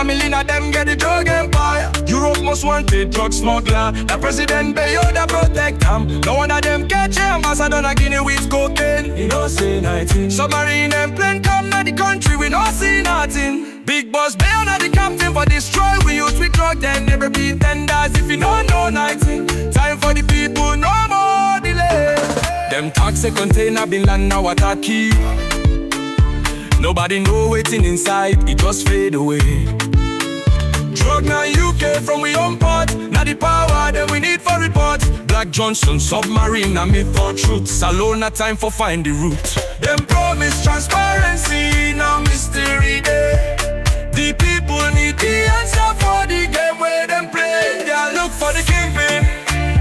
family now them get the drug empire. Europe most wanted drug smuggler. The president Bio that protect them. No one of them catch him. Ambassador na Guinea with cocaine. He no say nothing. Submarine and plane come na the country, we no see nothing. Big boss Bio na the captain for destroy. We use we drug them, never be tenders. If you don't know nothing, time for the people, no more delay. Them toxic container been land now what a key. Nobody know waiting inside, it just fade away. Drug now UK from we own part. Now the power that we need for report. Black Johnson, submarine, na myth or truth. Salon, na time for find the root. Them promise transparency, now mystery day. The people need the answer for the game where them play. They look for the kingpin.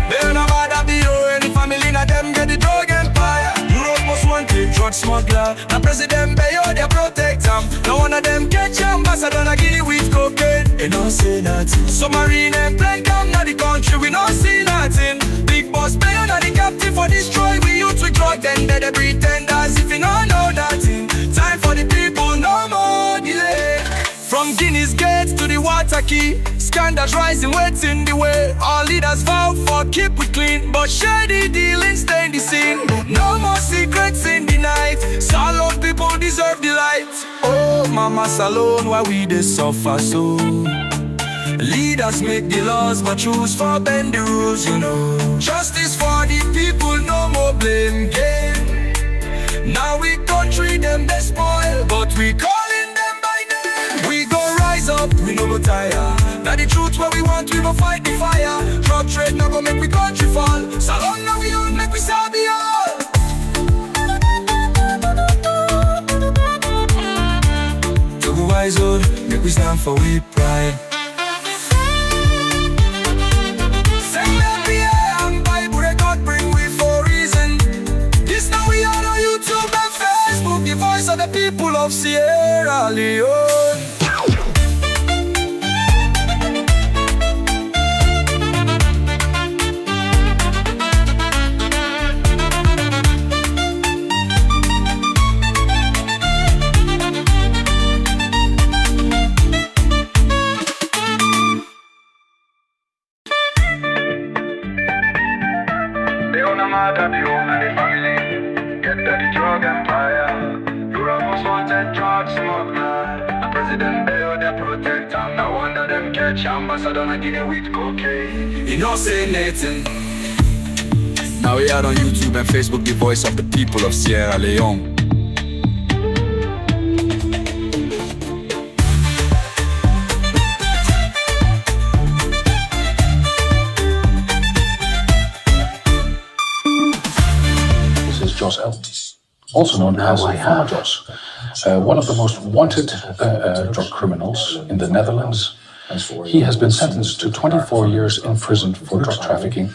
They no bother Bio, any family na them get the drug empire. Europe most wanted drug smuggler. Now President Bio, they protect them. No one of them catch ambassador na Guinea with cocaine. They no say nothing. Submarine and plane come na the country, we no see nothing. Big boss Bio na the captain for destroy. We youth with drug, then they pretenders. If you no know nothing, time for the people, no more delay. From Guinea's gate to the water key, scandals rising, waiting the way. All leaders vow for keep it clean, but shady dealing stain the scene. No more secrets in the night. Salon people deserve the light. Oh, Mama Salon, why we dey suffer so? Leaders make the laws, but choose for bend the rules, you know. Justice for the people, no more blame game. Now we don't treat them, they spoil, but we calling them by name. We go rise up, we no go tire. Now the truth what we want, we go fight the fire. Drug trade now go make we country fall. Salon now we own, make we sabi all. To go wise old, make we stand for we pride. The voice of the people of Sierra Leone. Get the drug empire. Europe most wanted drug smuggler. The president Bio, they protect them. No wonder them catch ambassador na Guinea with cocaine. He no say nothing. Now we are on YouTube and Facebook, the voice of the people of Sierra Leone. Jos L, also known as Farmer Jos, one of the most wanted drug criminals in the Netherlands. He has been sentenced to 24 years in prison for drug trafficking,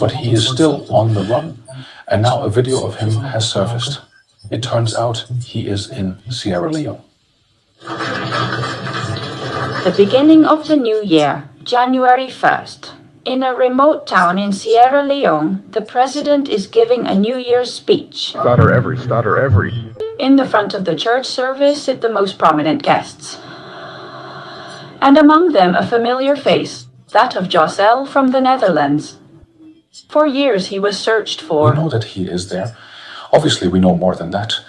but he is still on the run, and now a video of him has surfaced. It turns out he is in Sierra Leone. The beginning of the new year, January 1st. In a remote town in Sierra Leone, the president is giving a New Year's speech. Stutter every. In the front of the church service sit the most prominent guests. And among them a familiar face, that of Jos L from the Netherlands. For years he was searched for. We know that he is there. Obviously we know more than that.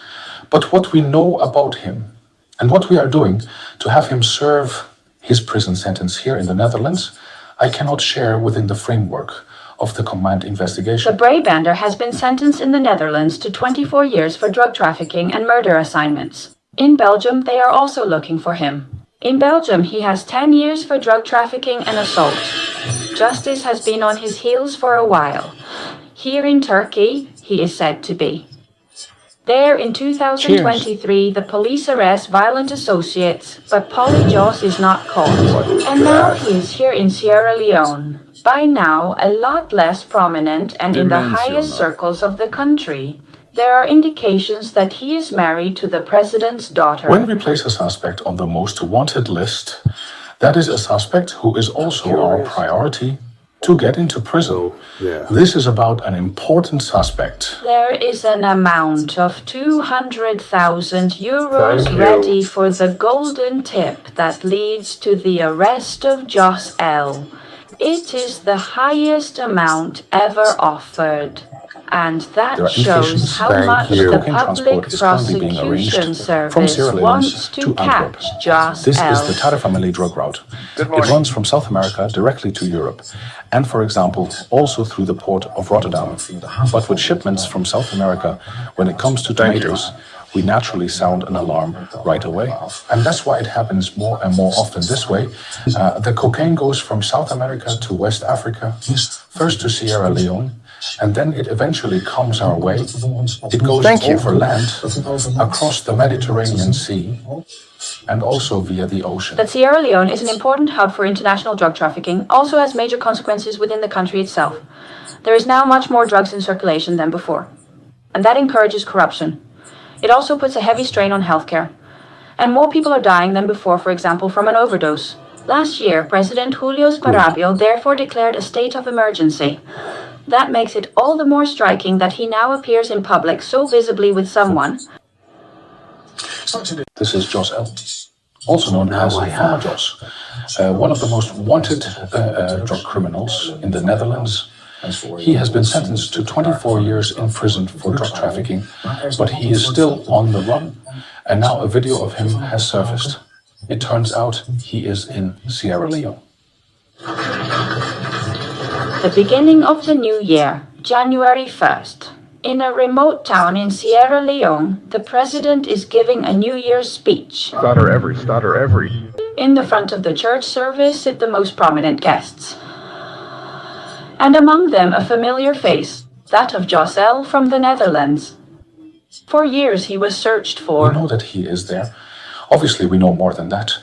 But what we know about him, and what we are doing to have him serve his prison sentence here in the Netherlands, I cannot share within the framework of the command investigation. The Brabander has been sentenced in the Netherlands to 24 years for drug trafficking and murder assignments. In Belgium, they are also looking for him. In Belgium, he has 10 years for drug trafficking and assault. Justice has been on his heels for a while. Here in Turkey, he is said to be. There in 2023, the police arrest violent associates, but Polly Jos is not caught. And now he is here in Sierra Leone. By now, a lot less prominent and in the highest circles of the country. There are indications that he is married to the president's daughter. When we place a suspect on the most wanted list, that is a suspect who is also our priority to get into prison. This is about an important suspect. There is an amount of 200,000 euros ready for the golden tip that leads to the arrest of Jos L. It is the highest amount ever offered. And that shows how much the Public Prosecution Service wants to catch Jos This L. is the Tata family drug route. It runs from South America directly to Europe, and for example, also through the port of Rotterdam. But with shipments from South America, when it comes to tomatoes, we naturally sound an alarm right away. And that's why it happens more and more often this way. The cocaine goes from South America to West Africa, first to Sierra Leone, and then it eventually comes our way. It goes over land, across the Mediterranean Sea, and also via the ocean. That Sierra Leone is an important hub for international drug trafficking also has major consequences within the country itself. There is now much more drugs in circulation than before, and that encourages corruption. It also puts a heavy strain on healthcare, and more people are dying than before, for example, from an overdose. Last year, President Julio Barabio therefore declared a state of emergency. That makes it all the more striking that he now appears in public so visibly with someone. This is Jos L., also known as Farmer Jos, one of the most wanted drug criminals in the Netherlands. He has been sentenced to 24 years in prison for drug trafficking, but he is still on the run, and now a video of him has surfaced. It turns out he is in Sierra Leone. The beginning of the new year, January 1st. In a remote town in Sierra Leone, the president is giving a New Year's speech. Stutter every. In the front of the church service sit the most prominent guests. And among them a familiar face, that of Jos L. from the Netherlands. For years he was searched for. We know that he is there. Obviously we know more than that.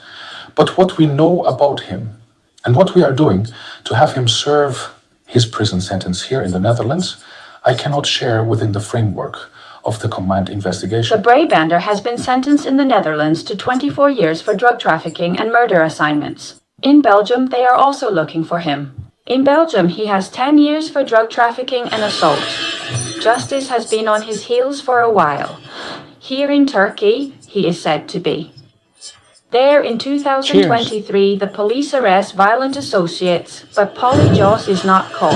But what we know about him, and what we are doing to have him serve his prison sentence here in the Netherlands, I cannot share within the framework of the command investigation. The Brabander has been sentenced in the Netherlands to 24 years for drug trafficking and murder assignments. In Belgium, they are also looking for him. In Belgium, he has 10 years for drug trafficking and assault. Justice has been on his heels for a while. Here in Turkey, he is said to be. There, in 2023, the police arrest violent associates, but Polly Jos is not caught.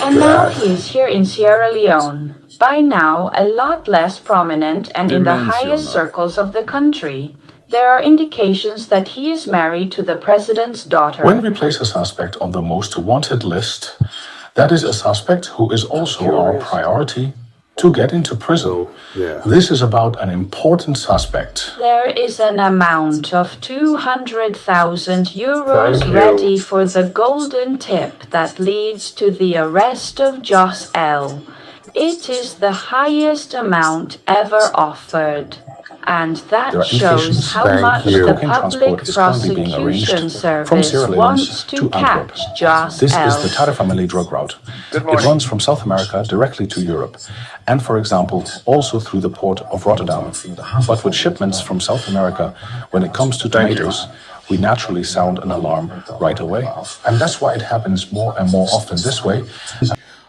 And now he is here in Sierra Leone, by now a lot less prominent and in the highest circles of the country. There are indications that he is married to the president's daughter. When we place a suspect on the most wanted list, that is a suspect who is also our priority to get into prison. This is about an important suspect. There is an amount of 200,000 euros ready for the golden tip that leads to the arrest of Jos L. It is the highest amount ever offered. And that shows how much the Public Prosecution Service wants to catch Jos This L. is the Tata family drug route. It runs from South America directly to Europe, and for example, also through the port of Rotterdam. But with shipments from South America, when it comes to tomatoes, we naturally sound an alarm right away. And that's why it happens more and more often this way.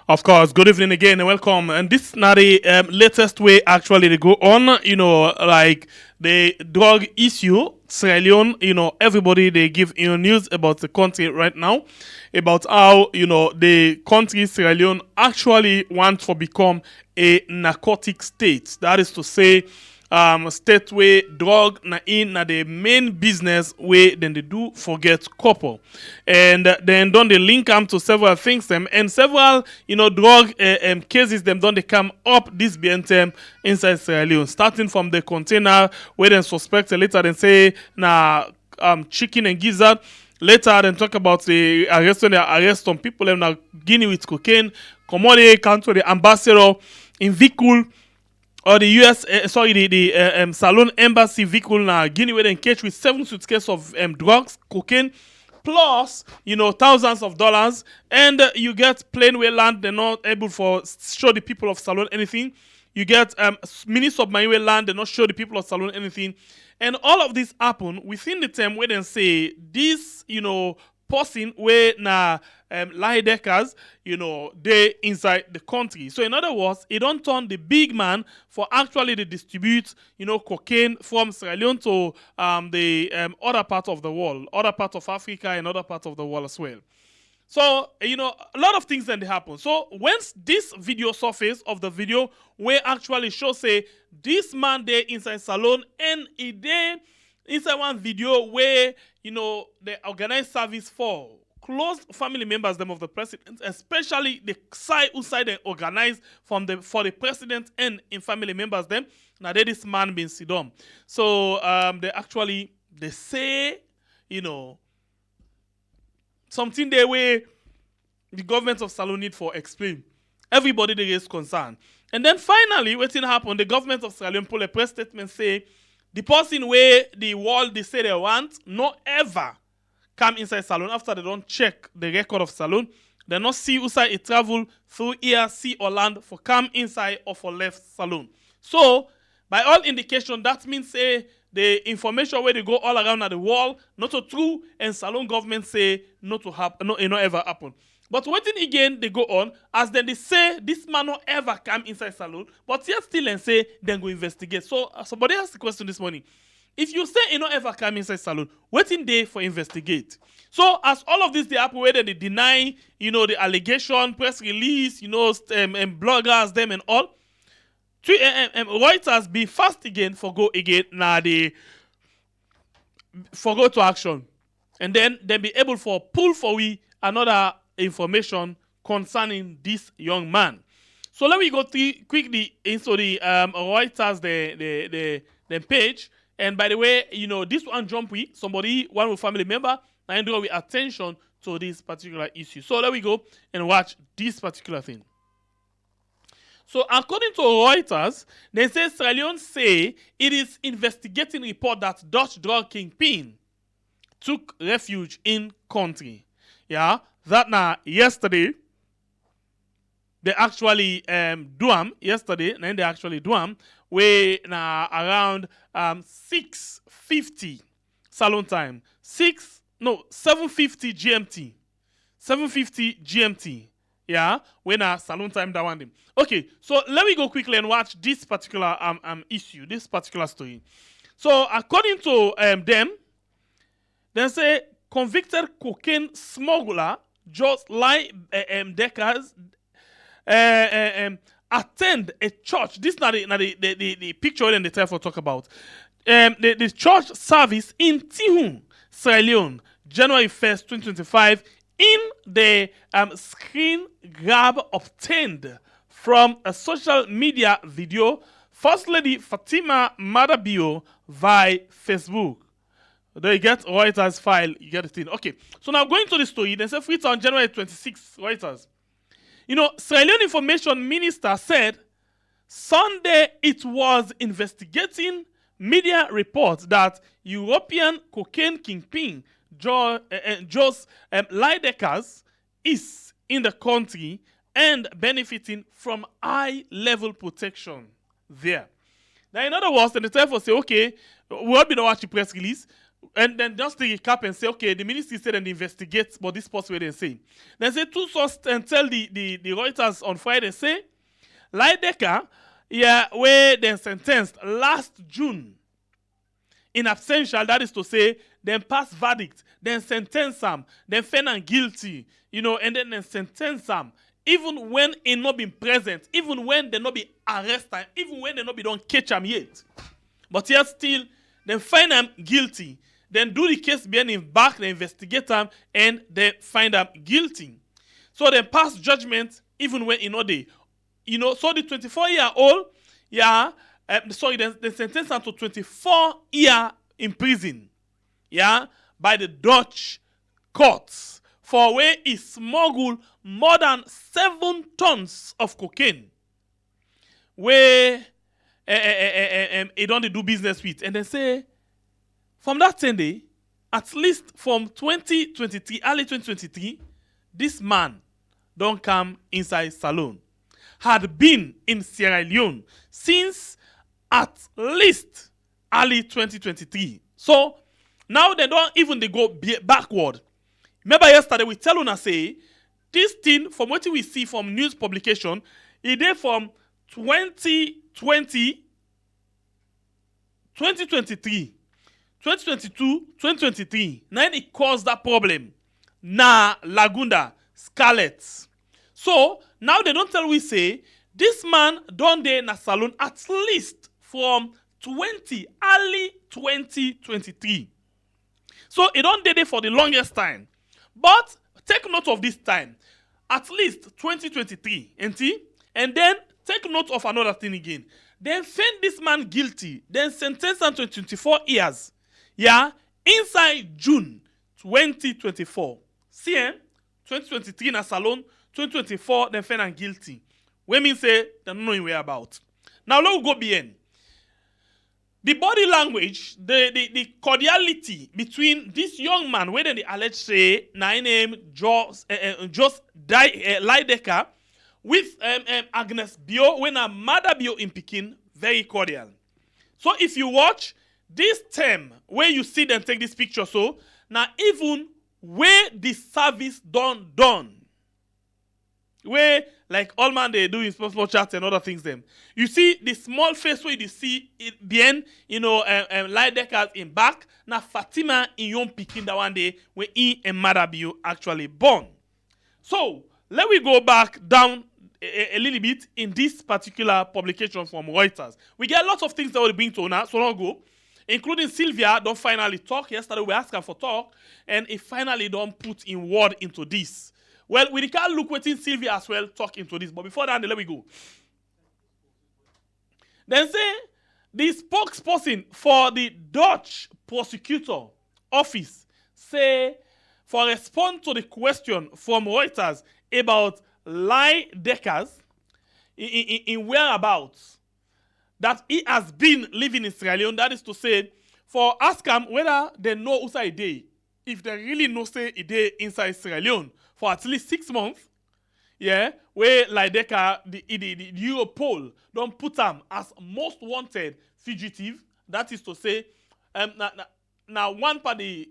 Of course, good evening again and welcome. And this is not the latest way actually to go on, like the drug issue, Sierra Leone, everybody, they give, news about the country right now, about how, the country, Sierra Leone, actually wants to become a narcotic state. That is to say, state where drug na the main business where then they do forget couple, and then don't they link them to several things them and several drug cases them don't they come up this BNTM inside Sierra Leone, starting from the container where then suspect later then say chicken and gizzard. Later, then talk about the arrest some people in Guinea with cocaine. Commodity country the ambassador in vehicle. Or the U.S., the Salon Embassy vehicle na Guinea where they catch with 7 suitcases of drugs, cocaine, plus, thousands of dollars. And you get plane where land, they're not able to show the people of Salon anything. You get mini submarine where land, they're not show the people of Salon anything. And all of this happen within the time where they say this, person where na Leijdekkers, they inside the country. So in other words, it don't turn the big man for actually to distribute, cocaine from Sierra Leone to the other part of the world, other part of Africa and other part of the world as well. So, a lot of things then they happen. So, once this video surface of the video where actually show say this man there inside salon and it there inside one video where, they organize service for close family members them of the president, especially the side who side they organize for the president and in family members them. Now there this man being Sidom. So, they say, something there where the government of Salon need for explain. Everybody there is concerned. And then finally, what happened, the government of Salon pull a press statement say, the person where the world they say they want, not ever come inside Salon after they don't check the record of Salon. They not see who side it travel through air, sea or land for come inside or for left Salon. So, by all indication, that means say the information where they go all around at the wall, not so true, and Salon government say not to happen, no, it not ever happen. But waiting again, they go on, as then they say this man not ever come inside Salon, but yet still and say then go investigate. So somebody asked the question this morning. If you say it not ever come inside Salon, waiting day for investigate. So as all of this they happen, whether they deny, the allegation, press release, and bloggers, them and all, Reuters be fast again for go again now they for go to action and then they be able for pull for we another information concerning this young man. So let me go quickly into the Reuters the page, and by the way this one jump we somebody one with family member and draw with attention to this particular issue. So let me go and watch this particular thing. So according to Reuters, they say Sierra Leone say it is investigating report that Dutch drug kingpin took refuge in country. Yeah, that now yesterday they actually do them yesterday, and then they actually do them where now around 6:50 Salon time, 7:50 GMT, 7:50 GMT. Yeah, when Salon time that one them. Okay, so let me go quickly and watch this particular issue, this particular story. So according to them, they say convicted cocaine smuggler just Leijdekkers attend a church. This is not the picture and the telephone talk about. The church service in Tihun, Sierra Leone, January 1st, 2025. In the screen grab obtained from a social media video, First Lady Fatima Bio via Facebook. There you get Reuters file, you get the thing. Okay, so now going to the story, they say free on January 26, Reuters. Sierra Leone Information Minister said Sunday it was investigating media reports that European cocaine kingpin Jos Leijdekkers is in the country and benefiting from high-level protection there. Now, in other words, then the telephone say, okay, we all been watching press release, and then just take a cap and say, okay, the ministry said and investigate, but this post where they say. Then say two sources and tell the Reuters on Friday say, Leijdekkers, where they sentenced last June in absentia, that is to say, then pass verdict, then sentence them, then find them guilty, and then sentence them, even when it not been present, even when they not be arrested, even when they not be don't catch them yet. But yet still, then find them guilty, then do the case behind him back, they investigate them, and then find them guilty. So they pass judgment, even when not they. So the 24-year-old, they sentence them to 24 years in prison. Yeah, by the Dutch courts for where he smuggled more than 7 tons of cocaine where he don't do business with. And they say from that 10 day, at least from 2023, early 2023, this man don't come inside Salon. Had been in Sierra Leone since at least early 2023. So now they don't even they go backward. Remember yesterday we tell una say this thing from what we see from news publication, it is from 2020, 2023, 2022, 2023. Now it caused that problem. Na Lagunda, Scarlet. So now they don't tell we say this man done dey na salon at least from early 2023. So it don't dey there for the longest time. But take note of this time. At least 2023, and then take note of another thing again. Then find this man guilty, then sentence him to 24 years. Yeah, inside June 2024. See, 2023 na salon, 2024 then find him guilty. We mean say they don't know him whereabouts. Now let's go beyond. The body language, the cordiality between this young man, where they allege say, na name just Leijdekkers, with Agnes Bio, when a mother Bio in Pekin, very cordial. So if you watch this term, where you see them take this picture, so now even where the service done, where like all man they do in small chats and other things them. You see the small face where you see it bien, Leijdekkers in back, na Fatima in young Pekin that one day when he and Mother Bio actually born. So let we go back down a little bit in this particular publication from Reuters. We get lots of things that will bring to now, so long ago, including Sylvia don't finally talk. Yesterday we asked her for talk, and he finally don't put in word into this. Well, we can look within Sylvia as well talk into this. But before that, let me go. Then say the spokesperson for the Dutch prosecutor office say for respond to the question from Reuters about Leijdekkers in whereabouts that he has been living in Sierra Leone. That is to say, for ask them whether they know inside day, if they really know say a day inside Sierra Leone for at least 6 months, yeah, where Leijdekkers, the Europol don't put them as most wanted fugitive. That is to say, now one part the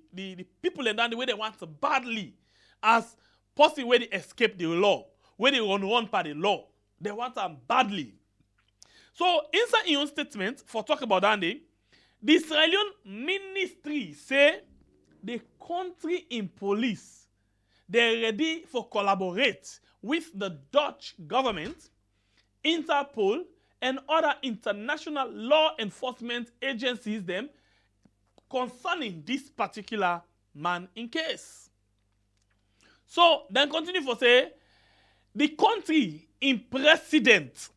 people in that the way they want to badly as person where they escape the law, where they run by the law, they want them badly. So inside your statement for talk about that day, the Israeli ministry say the country in police they're ready for collaborate with the Dutch government, Interpol, and other international law enforcement agencies them concerning this particular man in case. So then continue for say the country in president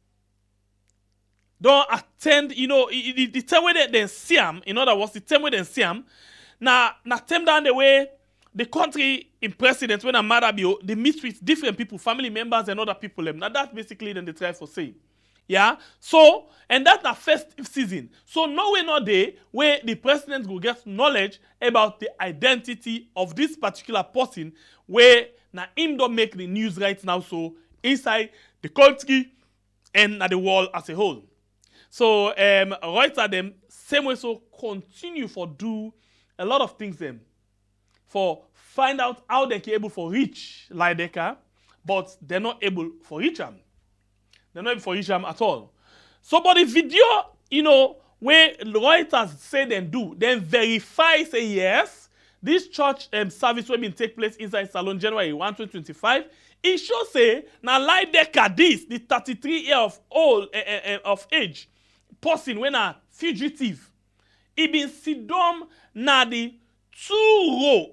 don't attend, the time where they see him, in other words, the time where they see him, na time down the way the country in president when a Mother Bio, they meet with different people, family members and other people. Now that's basically then they try for say. Yeah. So, and that's the first season. So no way no day where the president will get knowledge about the identity of this particular person where now him don't make the news right now. So inside the country and the world as a whole. So Reuters them same way so continue for do a lot of things them. For find out how they can able for reach Leijdekkers, but they're not able for reach them. They're not able for reach them at all. So, but the video, where Reuters say them do, then verify say yes, this church service will be take place inside Salon January 1, 2025. It shows say now Leijdekkers this the 33 year of age person when a fugitive, he been sit down na the 2 row.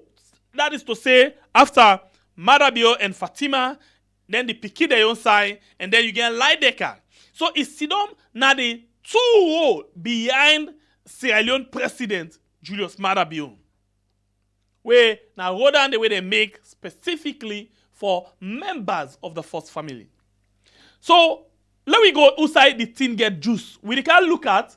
That is to say, after Mother Bio and Fatima, then the Piki their own side, and then you get Leijdekkers. So it's sit down na the 2 row behind Sierra Leone President Julius Mother Bio. Where now roll down the way they make specifically for members of the first family. So let me go outside the thing get juice. We can look at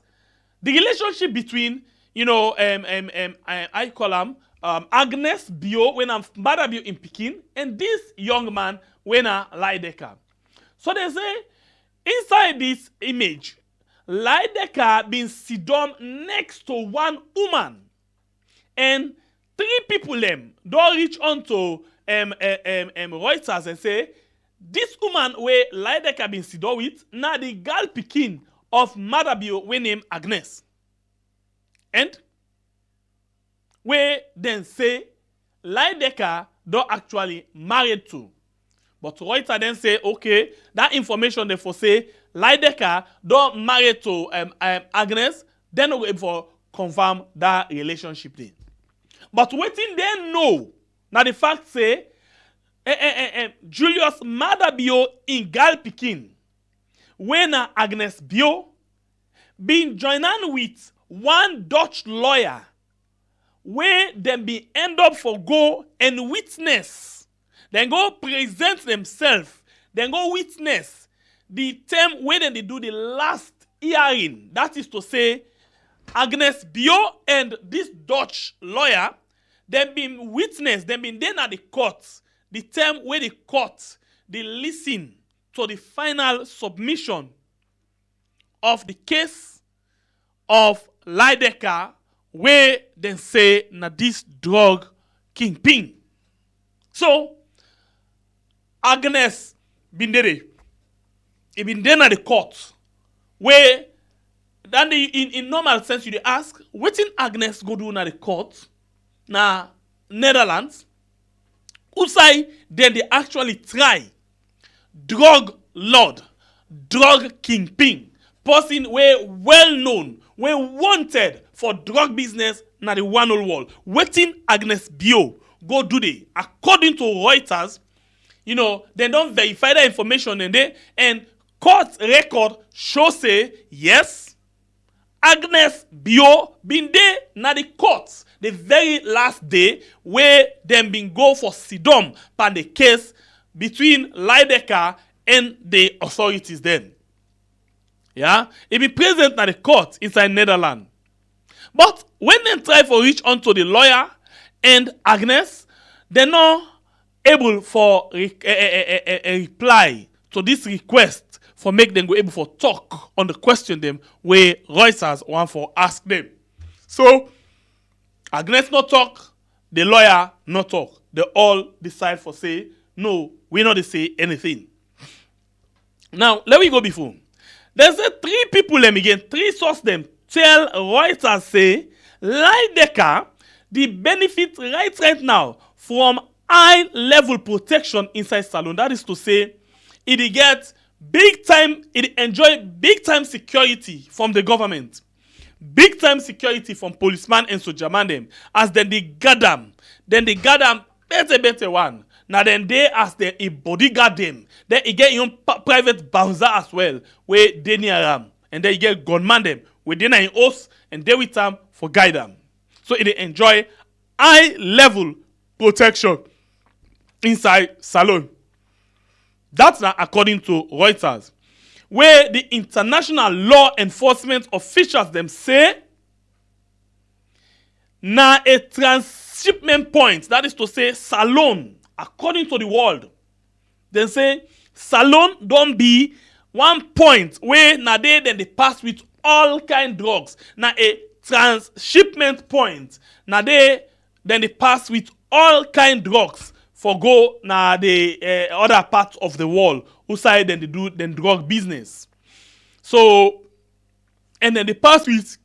the relationship between, I call him Agnes Bio when I'm Mother Bio in Pekin, and this young man when I Leijdekkers. So they say inside this image, Leijdekkers been sit down next to one woman and three people them don't reach on to Reuters and say, this woman where Leijdekkers been sidon with, na the girl pikin of Mother Bio we name Agnes. And where then say Leijdekkers don't actually married to. But Reuters then say, okay, that information therefore say Leijdekkers don't married to Agnes, then we'll for confirm that relationship then. But waiting they know, now the fact say Julius Mother Bio in Gal Pikin, when Agnes Bio been joining with one Dutch lawyer, where them be end up for go and witness, then go present themselves, then go witness the term where then they do the last hearing. That is to say, Agnes Bio and this Dutch lawyer, them been witness, them been then at the court, the term where the court, they listen to the final submission of the case of Leijdekkers, where they say na this drug kingpin. So, Agnes been there. He been there at the court, where then in normal sense you ask, what in Agnes go do na the court, na Netherlands, who say then they actually try drug lord, drug kingpin, person where well known, where wanted for drug business na the one whole world. Waiting Agnes Bio go do they, according to Reuters, you know, they don't verify the information and court record show say yes, Agnes Bio been there na the court the very last day where them been go for sidom pan the case between Leijdekkers and the authorities then. Yeah, he be present at the court inside Netherlands. But when they try for reach onto the lawyer and Agnes, they're not able for a reply to this request for make them go able for talk on the question them where Reuters want for ask them. So Agnes not talk, the lawyer not talk. They all decide for say, no, we not say anything. Now, let me go before. There's three people them again, three sources them tell Reuters say, Leijdekkers, the benefit right now from high level protection inside salon. That is to say, it get big time, it enjoy big time security from the government. Big time security from policeman and soldier man them. As then they gather better one. Now then they as the a bodyguard them. Then you get your private bouncer as well, where they near them. And then you get gunman them, where they in house and they with them for guide them. So it enjoy high level protection inside salon. That's not according to Reuters. Where the international law enforcement officials them say, na a transshipment point, that is to say, salon, according to the world, they say, salon don't be one point where na they then they pass with all kind drugs. Na a transshipment point, na they then they pass with all kind drugs for go na the other parts of the world. Who side then they do then drug business. So, and then they pass with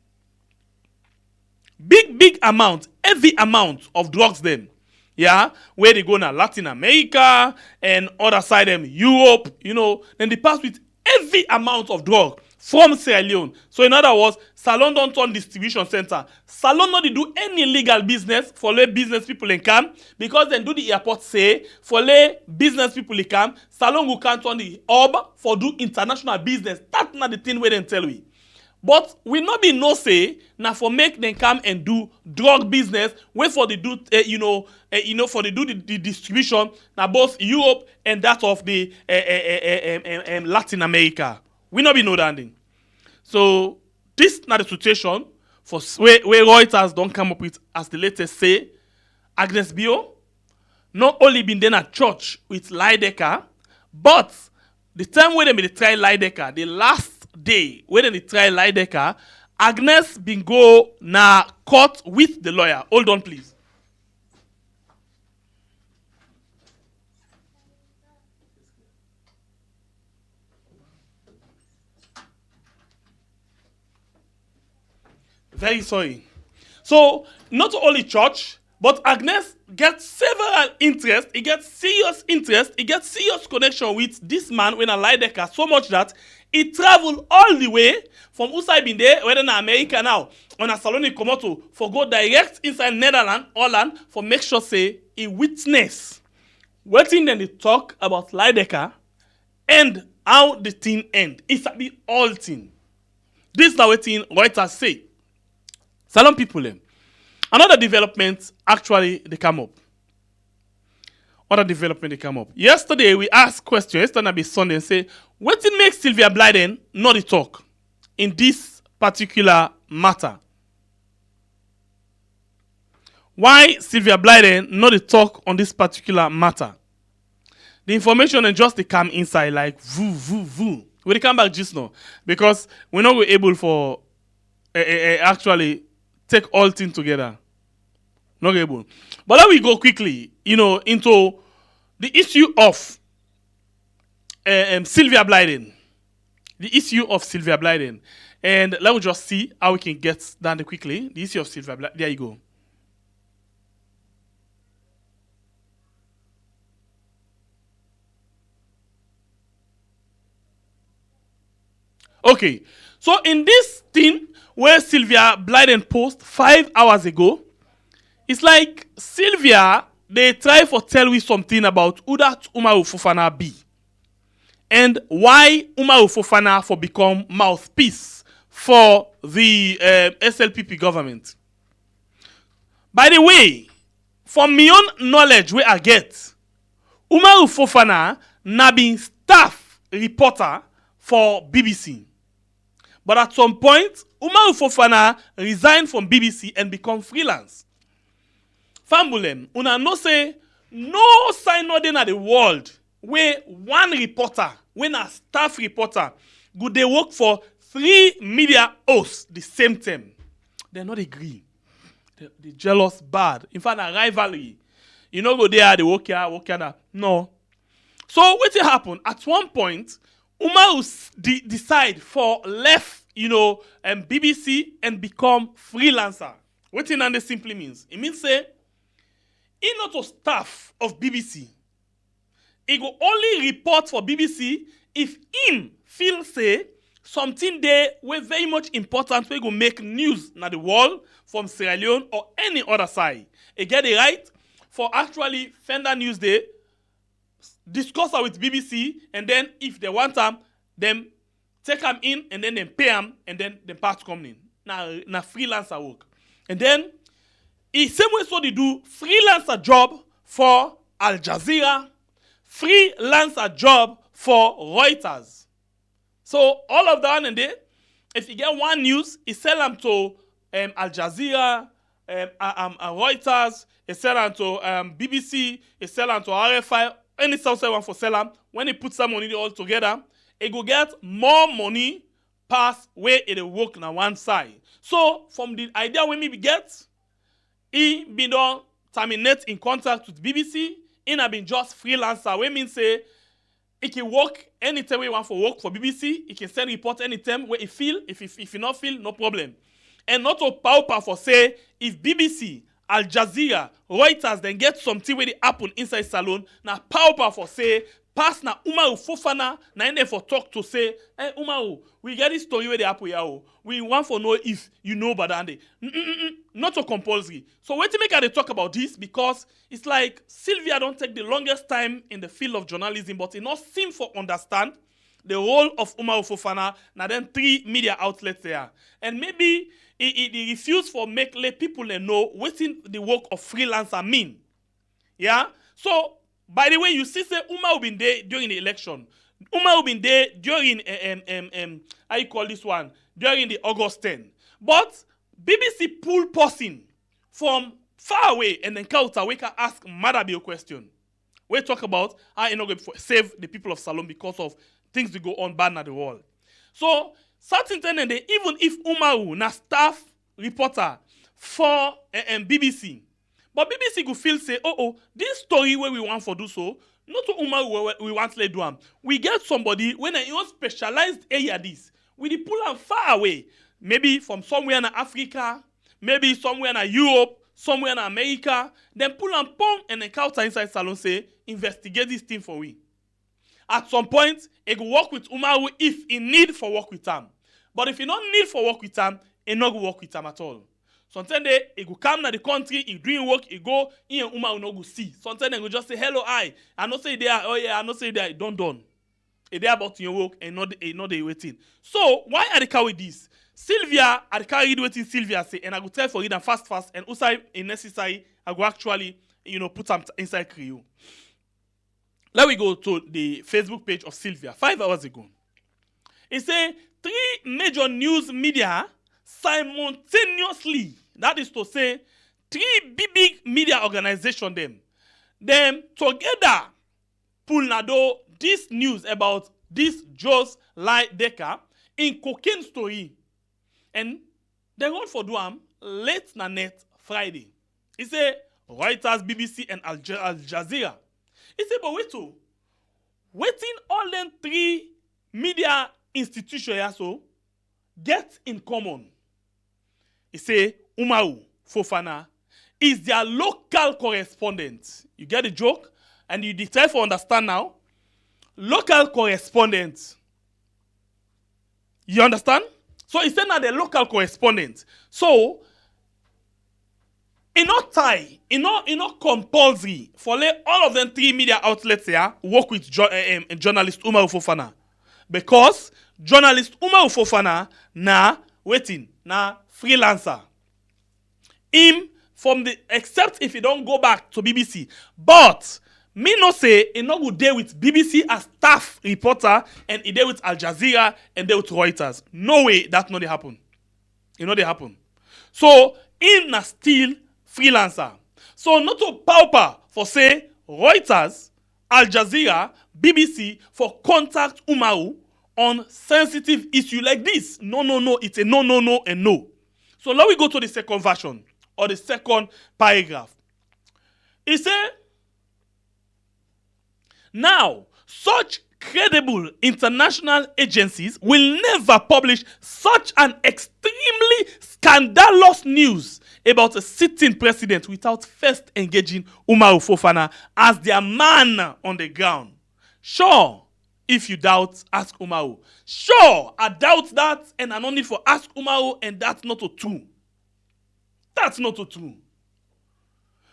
big amount, heavy amount of drugs then. Yeah, where they go now Latin America and other side them Europe, you know, then they pass with heavy amount of drug from Sierra Leone. So in other words, Salon don't turn distribution center. Salon not do any illegal business for let business people in come because then do the airport say for let business people in come. Salon will can't turn the hub for do international business. That's not the thing where they tell we. But we not be no say now for make them come and do drug business. Wait for the do for the do the distribution now both Europe and that of the Latin America. We not be no that thing. So this not the situation for where Reuters don't come up with as the latest say. Agnes Bio not only been then at church with Leijdekkers, but the time when they try Leijdekkers, the last day when they try Leijdekkers, Agnes been go na court with the lawyer. Hold on, please. Very sorry. So, not only church, but Agnes gets several interest. He gets serious interest. He gets serious connection with this man when a Leijdekkers so much that he traveled all the way from Usai been there, whether in America now, on a Saloni Komoto, for go direct inside Netherlands, Holland, for make sure say he witness. Waiting then they talk about Leijdekkers and how the thing end. It's a be all thing. This is what Reuters say. Salon people them. Another development actually they come up. Other development they come up. Yesterday we asked questions. Yesterday be Sunday and say, what it makes Sylvia Blyden not the talk in this particular matter? Why Sylvia Blyden not the talk on this particular matter? The information and just they come inside like voo. We they come back just now because we're not able for actually take all things together. Not able. But let me go quickly, into the issue of Sylvia Blyden. The issue of Sylvia Blyden. And let me just see how we can get down quickly. The issue of Sylvia Blyden. There you go. Okay. So in this thing where Sylvia Blyden post 5 hours ago, it's like Sylvia, they try for tell we something about who that Umaru Fofana be. And why Umaru Fofana for become mouthpiece for the SLPP government. By the way, from my own knowledge where I get, Umaru Fofana na been staff reporter for BBC. But at some point, Umaru Fofana resigned from BBC and become freelance. Fambulem, una no say no sign no in the world where one reporter, when a staff reporter, go they work for 3 media hosts the same time. They not agree. They jealous bad. In fact, a rivalry. You know go there, they work here. No. So what happen? At one point, Umaru decide for left, BBC and become freelancer. What it simply means? It means say he not a staff of BBC. He go only report for BBC if him feel say something there were very much important we go make news na the world from Sierra Leone or any other side. He get the right for actually Fender News Day discuss with BBC and then if they want them take them in and then they pay them and then the parts come in. Na freelancer work. And then same way so they do freelancer job for Al Jazeera, freelancer job for Reuters. So all of that and there, if you get one news, you sell them to Al Jazeera, Reuters, you sell them to BBC, you sell them to RFI, any source one for sell them. When you put some money all together, it go get more money past where it work on one side. So from the idea when we get, he been done terminate in contract with BBC. He have been just freelancer. We mean say he can work anytime he want for work for BBC. He can send report anytime where he feel. If he not feel, no problem. And not to power for say if BBC, Al Jazeera, Reuters then get something where they happen inside salon. Now power for say pass na Umaru Fofana na ende for talk to say, hey Umaru, we get this story where they happen here. We want to know if you know about that. Not so compulsory. So wait to make her they talk about this because it's like Sylvia don't take the longest time in the field of journalism, but it not seem for understand the role of Umaru Fofana na then 3 media outlets there. And maybe he refuse for let people know what the work of freelancer mean. Yeah? So by the way, you see, say Umaru been there during the election. Umaru been there during how you call this one? During the August 10. But BBC pull person from far away and then counter we can ask Madabi a question. We talk about how you know going to save the people of Salon because of things that go on bad in the world. So certain time and even if Umaru na staff reporter for BBC. But BBC could feel say, this story where we want for do so, not to Umaru where we want to do them. We get somebody when a specialized area this, we pull them far away. maybe from somewhere in Africa, maybe somewhere in Europe, somewhere in America, then pull and pong and encounter inside salon say, investigate this thing for we. At some point, he go work with Umaru if he need for work with him. But if he don't need for work with him, he not go work with him at all. Sometimes he go come to the country, he doing work, he go, he and Umaru no go see. Sometimes they go just say, hello, I not say there, oh yeah, I not say there, done. He there about your work and not they waiting. So, why are they carry this? Sylvia, I carry read waiting Sylvia say, and I go try for read them fast, and also if necessary, I go actually, put them inside Creole. Let me go to the Facebook page of Sylvia 5 hours ago. It says 3 major news media simultaneously, that is to say, 3 big media organizations them together pull nado this news about this Jos Leijdekkers in cocaine story. And they run for Duam late na net Friday. It say Reuters, BBC, and Al Jazeera. It say, but waiting all them 3 media institutions here so get in common. It say Umaru Fofana is their local correspondent. You get the joke? And you try to understand now. Local correspondent. You understand? So it's saying that the local correspondent. So it's not tie, it's not compulsory for all of them 3 media outlets here work with journalist Umaru Fofana. Because journalist Umaru Fofana na freelancer. Him except if he don't go back to BBC. But me no say he not go there with BBC as staff reporter and he there with Al Jazeera and there with Reuters. No way that not they happen. It not they happen. So him na still freelancer. So not to pauper for say Reuters, Al Jazeera, BBC for contact Umaru on sensitive issue like this. No. It's a no, and no. So now we go to the second version or the second paragraph. It says, now, such credible international agencies will never publish such an extremely scandalous news about a sitting president without first engaging Umaru Fofana as their man on the ground. Sure, if you doubt, ask Umaru. Sure, I doubt that and I don't need for ask Umaru and that's not true. That's not true.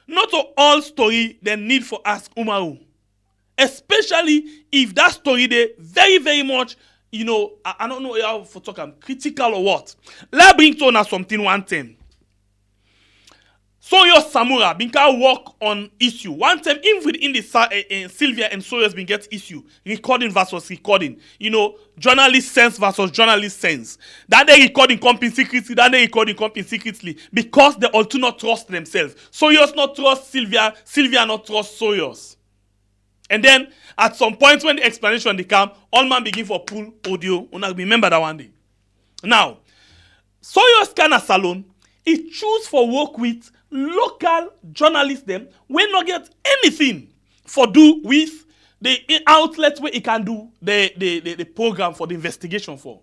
Not to all story they need for ask Umaru. Especially if that story they very, very much, I don't know how to talk, I'm critical or what. Let's bring to us something one time. Soyos Samura been can work on issue. One time, even within the Sylvia and Soyos been get issue. Recording versus recording. Journalist sense versus journalist sense. That they recording company secretly, that they recording company secretly. Because they all do not trust themselves. Soyos not trust Sylvia, Sylvia not trust Soyos. And then, at some point when the explanation they come, all man begin for pull audio. Una remember that one day. Now, Soyos Kana Salon, he choose for work with local journalists them will not get anything for do with the outlet where he can do the program for the investigation for.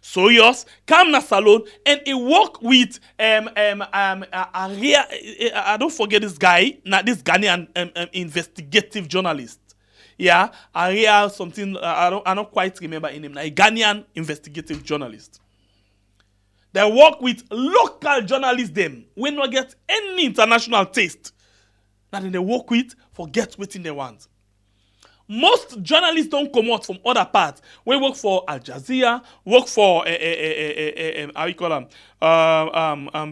So yes, come na salon and he work with I don't forget this guy, this Ghanaian investigative journalist. Yeah, Aria something I don't quite remember his name. A Ghanaian investigative journalist. They work with local journalists them. We not get any international taste. That they work with, forget what they want. Most journalists don't come out from other parts. We work for Al Jazeera, work for how you call them,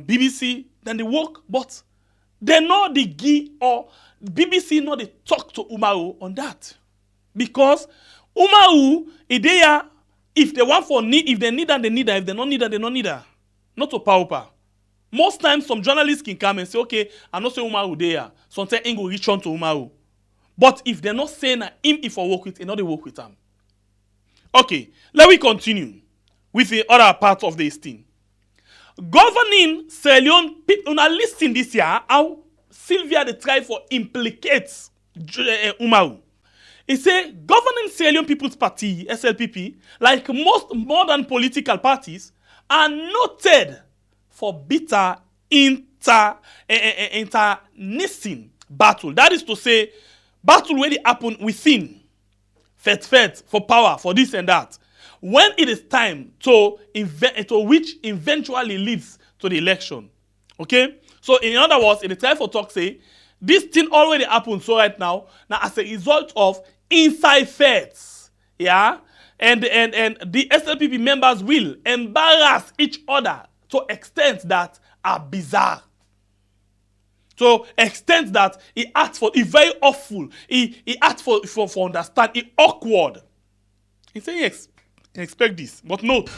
BBC. Then they work, but they know the G or BBC know they talk to Umaru on that because Umaru is there. If they want for need, if they need that, they need that. If they don't need that, they don't need that. Not to pauper. Most times, some journalists can come and say, okay, I'm not saying Umaru there. Sometimes they go reach on to Umaru. But if they're not saying that him if I work with, they not they work with him. Okay, let me continue with the other part of this thing. Governing Sierra Leone people, now listen this year how Sylvia they try for implicates Umaru. He say governing Sierra Leone People's Party (SLPP), like most modern political parties, are noted for bitter internecine battle. That is to say, battle where they happen within, for power, for this and that. When it is time to which eventually leads to the election. Okay? So in other words, in the time for talk say, this thing already happened so right now as a result of inside fights. Yeah? And the SLPP members will embarrass each other to extent that are bizarre. To extent that he acts for, he very awful. He acts for understand, he awkward. He say yes, expect this. But note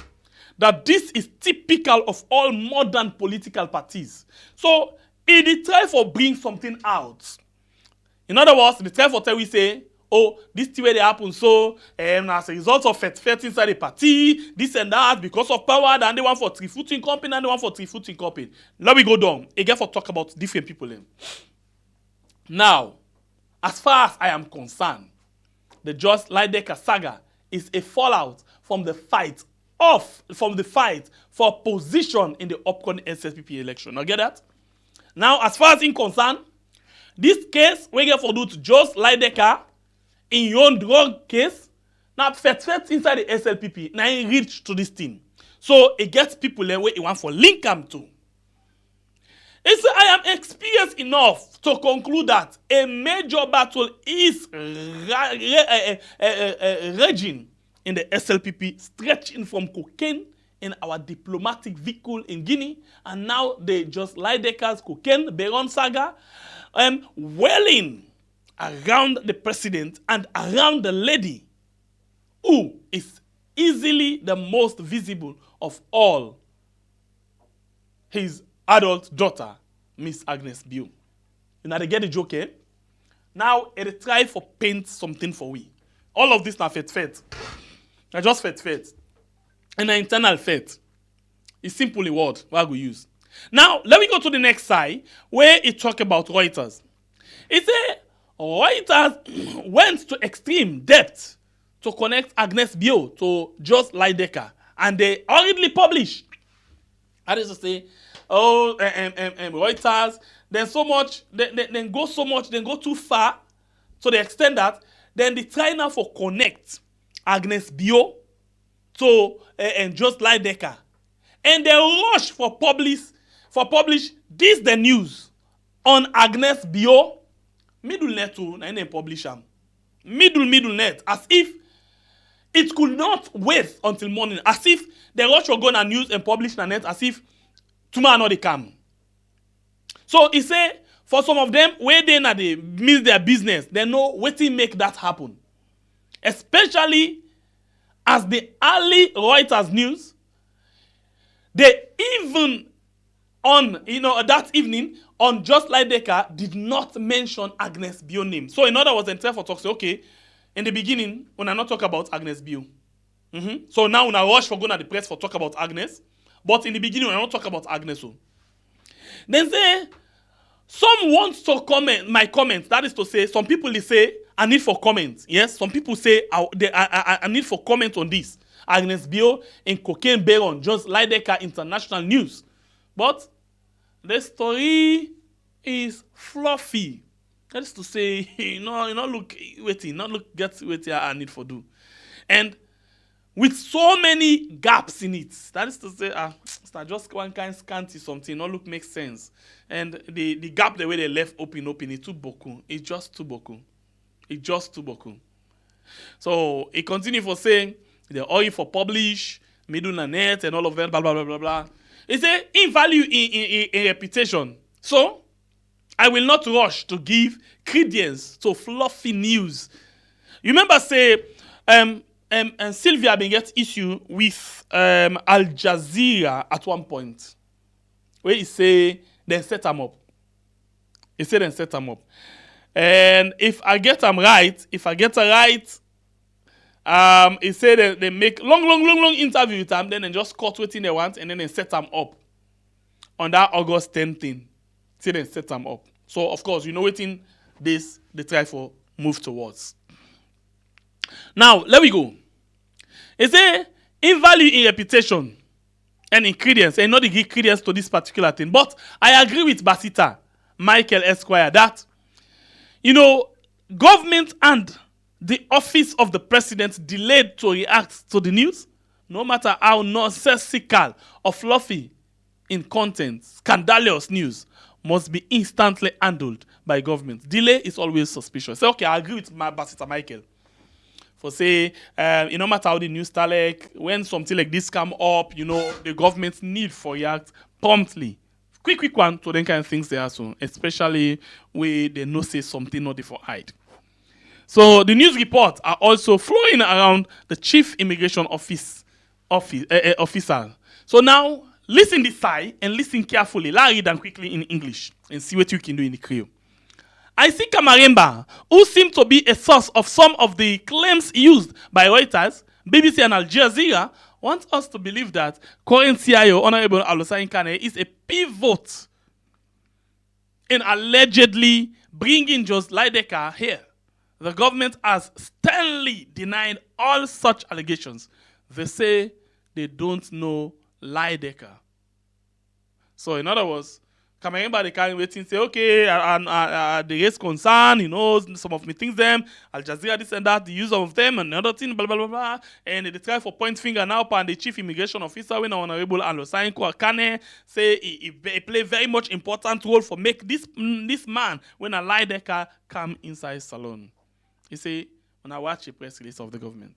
that this is typical of all modern political parties. So he try for bring something out. In other words, the try for tell we say, oh, this thing where they happen so, as a result of fet inside the party, this and that, because of power, and they want for three-footing company, and they want for three-footing company. Let me go down. Again for talk about different people. Now, as far as I am concerned, the Just Leijdekkers saga is a fallout from the fight for position in the upcoming SSPP election. Now get that? Now, as far as I'm concerned, this case we get for do to Just Leijdekkers in your own drug case, now fet inside the SLPP, now he reach to this thing. So it gets people where he want for link them to. It's I am experienced enough to conclude that a major battle is raging in the SLPP, stretching from cocaine in our diplomatic vehicle in Guinea, and now they Just Leijdekkers cocaine Baron saga, welling around the president and around the lady who is easily the most visible of all, his adult daughter, Miss Agnes Bio. You know, they get the joke, eh? Now, it try for paint something for we. All of this now fet. Now just fet. And an internal fet. It's simply a word what we use. Now, let me go to the next side where it talk about Reuters. It say Reuters went to extreme depth to connect Agnes Bio to Just Leijdekkers, and they hurriedly publish. That is to say, Reuters, then go too far to the extent that then they try now for connect Agnes Bio to and Just Leijdekkers, and they rush for publish this the news on Agnes Bio. Middle net too, and then publish them. Middle net, as if it could not wait until morning, as if the rush will go on news and publish the net, as if tomorrow not they come. So he say for some of them, where they miss their business, they know waiting make that happen. Especially as the early Reuters news, they even on that evening on Just Leijdekkers did not mention Agnes Bio name. So in other words, the for talk say, okay, in the beginning, when I not talk about Agnes Bio. So now when I rush for going to the press for talk about Agnes, but in the beginning when I not talk about Agnes. So. Then say, some want to comment my comments. That is to say, some people they say, I need for comments. Yes, some people say, I need for comment on this. Agnes Bio in cocaine baron, Just Leijdekkers international news. But the story is fluffy. That is to say, get waiting I need for do. And with so many gaps in it, that is to say, it's not just one kind scanty something, not look makes sense. And the gap the way they left open, it's too boku. It's just too boku. So it continue for saying, the oil for publish, middle and net, and all of that, blah, blah, blah, blah, blah. It's a in value in reputation. So, I will not rush to give credence to fluffy news. You remember, say, and Sylvia been get issue with Al Jazeera at one point, where he say, then set them up. He said, then set them up. And if I get them right, he said they make long interview with them, then they just cut what they want, and then they set them up on that August 10th thing. Say they set them up. So of course, what in this they try for move towards. Now let me go. It say in value in reputation, any credence, and not give credence to this particular thing. But I agree with Basita, Michael Esquire, that, government and the office of the president delayed to react to the news, no matter how nonsensical or fluffy in content, scandalous news must be instantly handled by government. Delay is always suspicious. So, okay, I agree with my Basita Michael. For say, no matter how the news start, like, when something like this come up, the government need for react promptly. Quick one to them kind of things they are so, especially where they know say something not for hide. So the news reports are also flowing around the chief immigration officer. So now, listen this side and listen carefully. Let's read them quickly in English and see what you can do in the Creole. I see Kamaremba, who seem to be a source of some of the claims used by Reuters, BBC and Al Jazeera, wants us to believe that current CIO, Honorable Alosain Kane, is a pivot in allegedly bringing Jos Leijdekkers here. The government has sternly denied all such allegations. They say they don't know Leijdekkers. So in other words, Kamaremba, they can't wait and say, okay, they raise concern, some of me things them, Al Jazeera, this and that, the use of them, and another thing, blah, blah, blah, blah. And they try for point finger now upon the chief immigration officer, when Honorable Alosain Kane say he play very much important role for make this man, when a Leijdekkers come inside salon. He say, when I watch a press release of the government.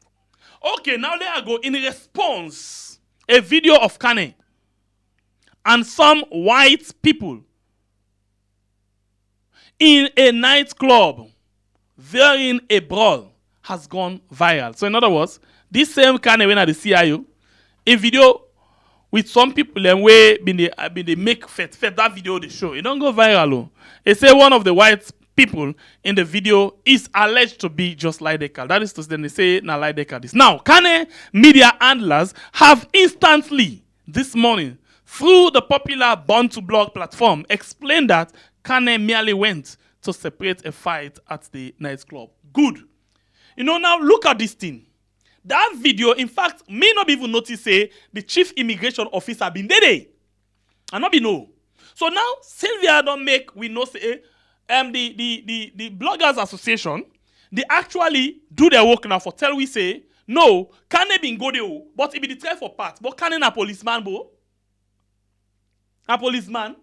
Okay, now there I go. In response, a video of Kane and some white people in a nightclub during a brawl has gone viral. So in other words, this same Kane when at the CIO, a video with some people and where they make fet that video they show. It don't go viral. They say one of the white people in the video is alleged to be just Leijdekkers. That is to say, they say na Leijdekkers this. Now, Kane media handlers have instantly this morning through the popular Born to Blog platform explained that Kane merely went to separate a fight at the nightclub. Good. Now look at this thing. That video, in fact, may not even notice say the chief immigration officer been there. And not be no. So now Sylvia don't make we know say the bloggers association, they actually do their work now for tell we say no, Kane been go there, but it be the try for part. But Kane a policeman, bro. A policeman.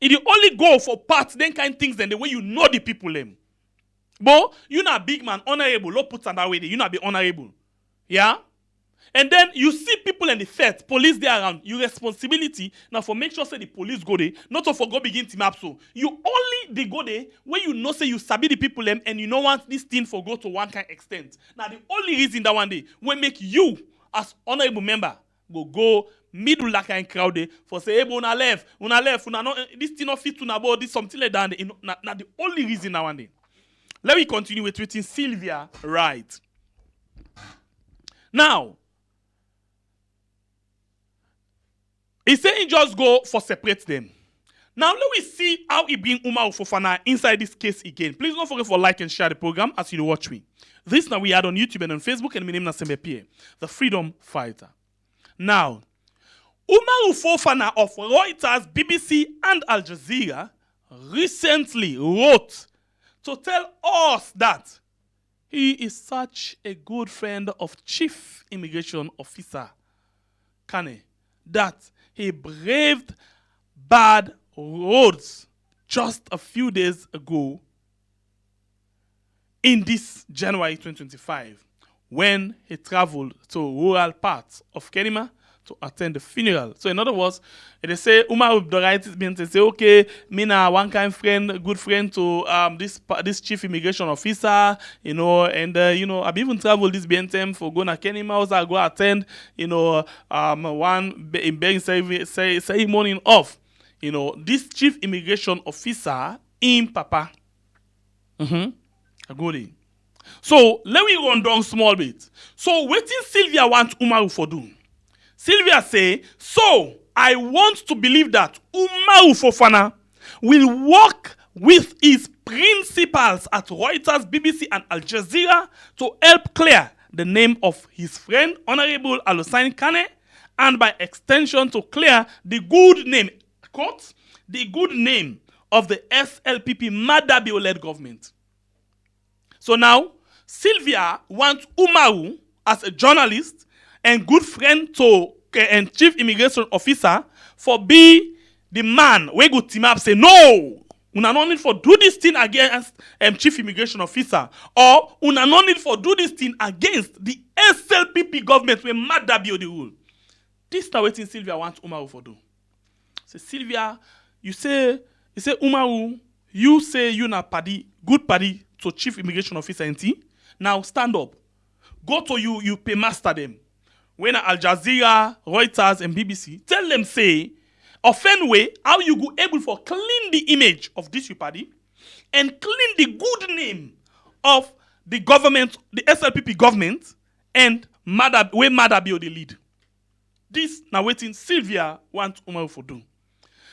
It only go for parts, then kind things, then the way you know the people them. But you not big man, honorable, no put that way, you not be honorable. Yeah? And then you see people in the fed, police there around, your responsibility now for make sure say the police go there, not to for go begin team up so. You only they go there when you know say you sabi the people them and you don't want this thing for go to one kind extent. Now the only reason that one day will make you as honorable member go middle like kind crowd there for say, hey, una left, no, this thing not fit una board, this something like that. Now the only reason that one day. Let me continue with tweeting Sylvia right. Now, he saying just go for separate them. Now let me see how he bring Umaru Fofana inside this case again. Please don't forget for like and share the program as you watch me. This now we had on YouTube and on Facebook, and my name is Nasembe, the freedom fighter. Now, Umaru Fofana of Reuters, BBC, and Al Jazeera recently wrote to tell us that he is such a good friend of Chief Immigration Officer Kane that he braved bad roads just a few days ago in this January 2025 when he traveled to rural parts of Kenima to attend the funeral. So in other words, they say Umar the right is being to say, okay, me na one kind friend, good friend to this chief immigration officer, and I've even traveled this BNTM for going to Kenima, also I go attend, one bearing ceremony of, this chief immigration officer in Papa. Agodi. So let me run down small bit. So waiting Sylvia wants Umaru for do. Sylvia say, so I want to believe that Umaru Fofana will work with his principals at Reuters, BBC, and Al Jazeera to help clear the name of his friend, Honorable Alosain Kane, and by extension to clear the good name, quote, the good name of the SLPP Mada Bio-led government. So now, Sylvia wants Umaru as a journalist and good friend to and chief immigration officer for be the man we go team up say no, una no need for do this thing against chief immigration officer, or una no need for do this thing against the SLPP government where Mada Bio the rule. This now wetin Sylvia wants Umaru for do. Say Sylvia, you say Umaru, you say you na party, good party to chief immigration officer NT. Now stand up. Go to you pay master them. When Al Jazeera, Reuters, and BBC, tell them say, offend way, how you go able for clean the image of this party and clean the good name of the government, the SLPP government, and where Mada Bio the lead. This now waiting Sylvia wants Umaru for do.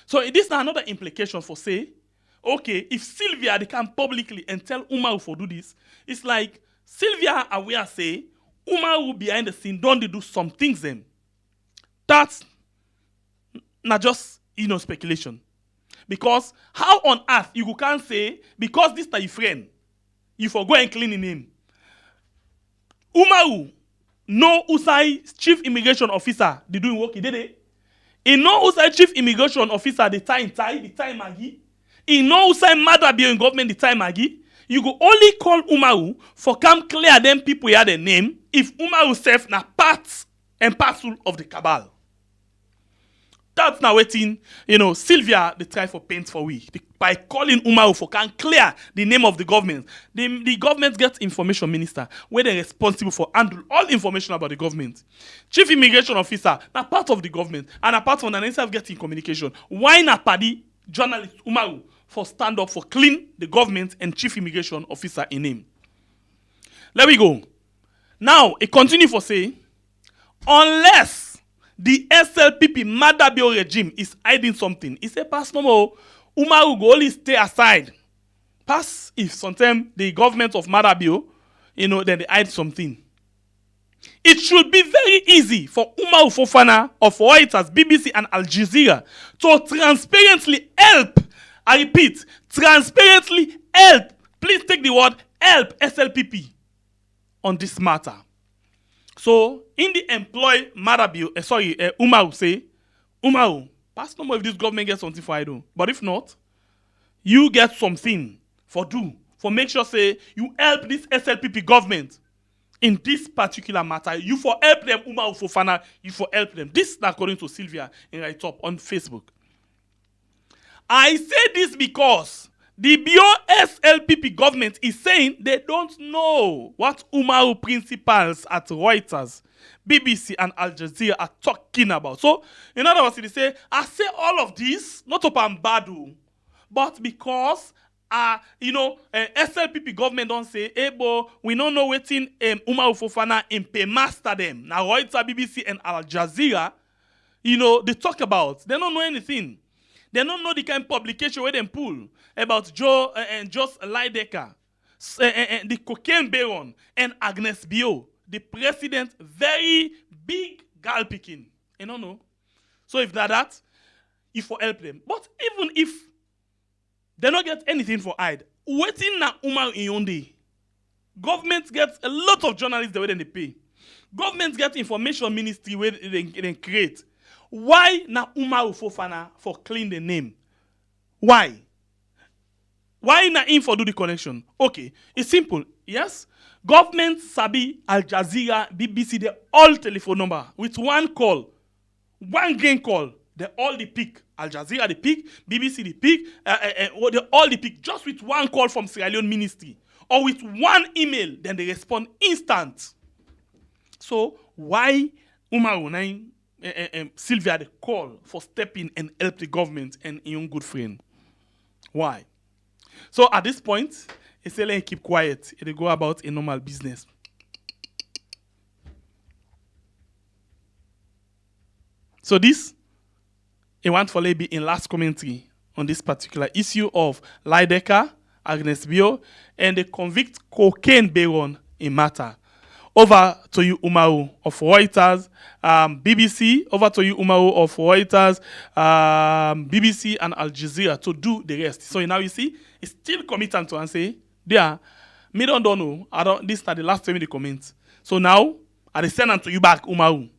So this is another implication for say, okay, if Sylvia they come publicly and tell Umaru for do this, it's like Sylvia aware say Umaru behind the scene don't they do some things then. That's not just speculation. Because how on earth you can't say because this is your friend, you for go and clean the name. Umaru no Usai chief immigration officer they doing work, did they? He no Usai chief immigration officer the time Maggie. He no Usai Mada Bio in government the time Maggie. You go only call Umaru for come clear them people here the name if Umaru self na part and parcel of the cabal. That's now waiting, Sylvia they try for paint for we. By calling Umaru for can clear the name of the government. The government gets information minister where they're responsible for handle all information about the government. Chief immigration officer, na part of the government, and apart from that, instead of getting communication, why na party journalist Umaru for stand up for clean the government and chief immigration officer in name. Let we go. Now, it continue for say, unless the SLPP Mada Bio regime is hiding something, it's a pass no more. Umaru go only stay aside. Pass if sometimes the government of Mada Bio, then they hide something. It should be very easy for Umaru Fofana of Reuters, BBC and Al Jazeera to transparently help. I repeat, transparently help. Please take the word help SLPP on this matter. So, in the employ Umaru say, Umaru, pass no more if this government gets something for I do. But if not, you get something for make sure say you help this SLPP government in this particular matter. You for help them, Umaru Fofana, you for help them. This is according to Sylvia in right up on Facebook. I say this because the Bio SLPP government is saying they don't know what Umaru principals at Reuters, BBC and Al Jazeera are talking about. So, in other words, they say, I say all of this, not to Pambadu, but because, SLPP government don't say, hey, bo, we don't know waiting Umaru Fofana in pay master them. Now, Reuters, BBC and Al Jazeera, they talk about, they don't know anything. They don't know the kind of publication where they pull about Joe and Just Leijdekkers, the cocaine baron, and Agnes Bio, the president, very big girl picking. You don't know. So if that, you for help them. But even if they don't get anything for hide, waiting na Umar in Yonde, government gets a lot of journalists the way they pay. Government get information ministry where they create. Why na Umaru Fofana for clean the name? Why? Why na him for do the connection? Okay, it's simple. Yes, government sabi Al Jazeera, BBC, they all telephone number with one call, one green call. They all the pick. Al Jazeera the pick, BBC the pick, they all the pick just with one call from Sierra Leone ministry or with one email. Then they respond instant. So why Umaru na Sylvia the call for stepping and help the government and your good friend? Why? So at this point, they say let him keep quiet. They go about a normal business. So this, I want for be in last commentary on this particular issue of Leijdekkers, Agnes Bio, and the convict cocaine baron in matter. Over to you, Umaru of Reuters. BBC, over to you, Umaru of Reuters. BBC and Al Jazeera to do the rest. So now you see, it's still committed to and say, there, me don't know. This is the last time they comment. So now, I send them to you back, Umaru.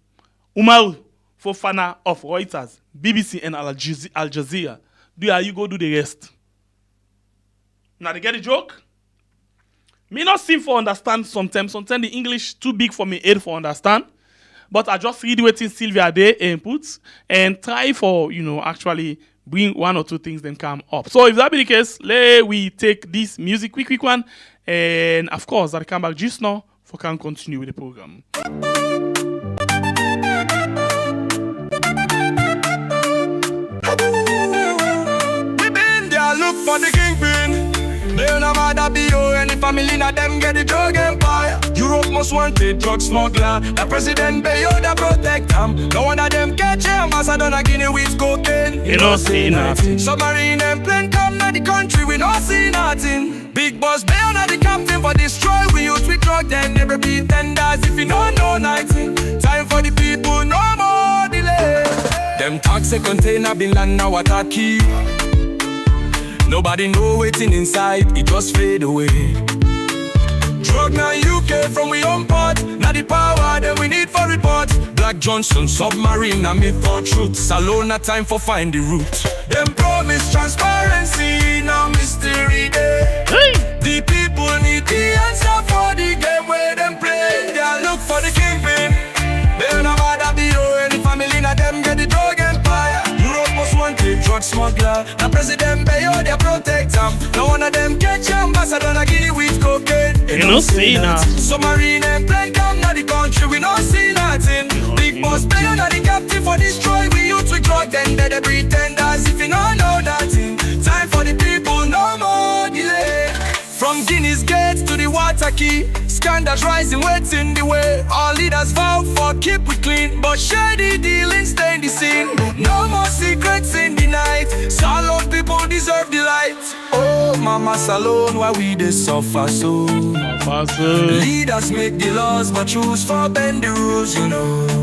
Umaru, Fofana of Reuters, BBC and Al Jazeera. You go do the rest. Now they get the joke? Me not seem for understand sometimes. Sometimes the English too big for me head for understand. But I just read what Sylvia there inputs and try for, actually bring one or two things then come up. So if that be the case, we take this music quick one. And of course, I'll come back just now for can continue with the program. We been there, look for the kingpin. Leijdekkers Bio, any family na them get the drug empire. Europe most wanted drug smuggler. The president Bio that protect them. No one of them catch him, ambassador na Guinea with cocaine. You don't see nothing. Submarine and plane come na the country, we don't see nothing. Big boss Bio na the captain for destroy. We use we drug then they repeat tenders. If you don't know nothing, time for the people, no more delay. Them taxi container been land now attack key. Nobody know waiting inside, it just fade away. Drug now UK from we own part. Now the power that we need for report. Black Johnson, submarine, a myth or truth. Salon, a time for find the root. Them promise transparency, now mystery day. The people need the answer for the game where them play. They look for the kingpin. They know about that Bio, any family na them get the drug empire. Europe most wanted drug smuggler. Now President Bio, they protect them. No one of them catch ambassador na Guinea with cocaine. You don't see nothing. Submarine and plane come na the country, we don't see nothing. Big boss Bio na the captain for destroy. We use we drug then they pretenders. If you don't know nothing, time for the people, no more delay. From Guinea's gates to the water key, scandals rising, waiting the way. All leaders vow for keep we clean, but shady dealings stain the scene. No more secrets in the night. Salon people deserve the light. Oh, Mama Salon, why we dey suffer so? Leaders make the laws, but choose for bend the rules,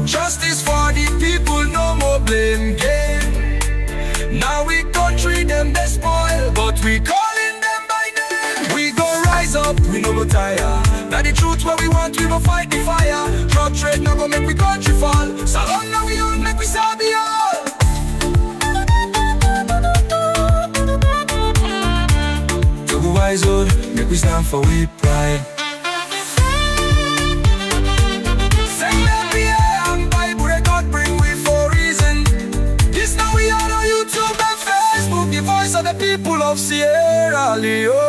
Justice for the people, no more blame game. Now we country them they spoil, but we calling them by name. We go rise up, we no go tire. Now the truth what we want, we go fight the fire. Drug trade no go make we country fall. Salon now we own, make we sabi all. To go wise old, make we stand for we pride. Sing that we and Bible record bring we for reason. This now we are on YouTube and Facebook, the voice of the people of Sierra Leone.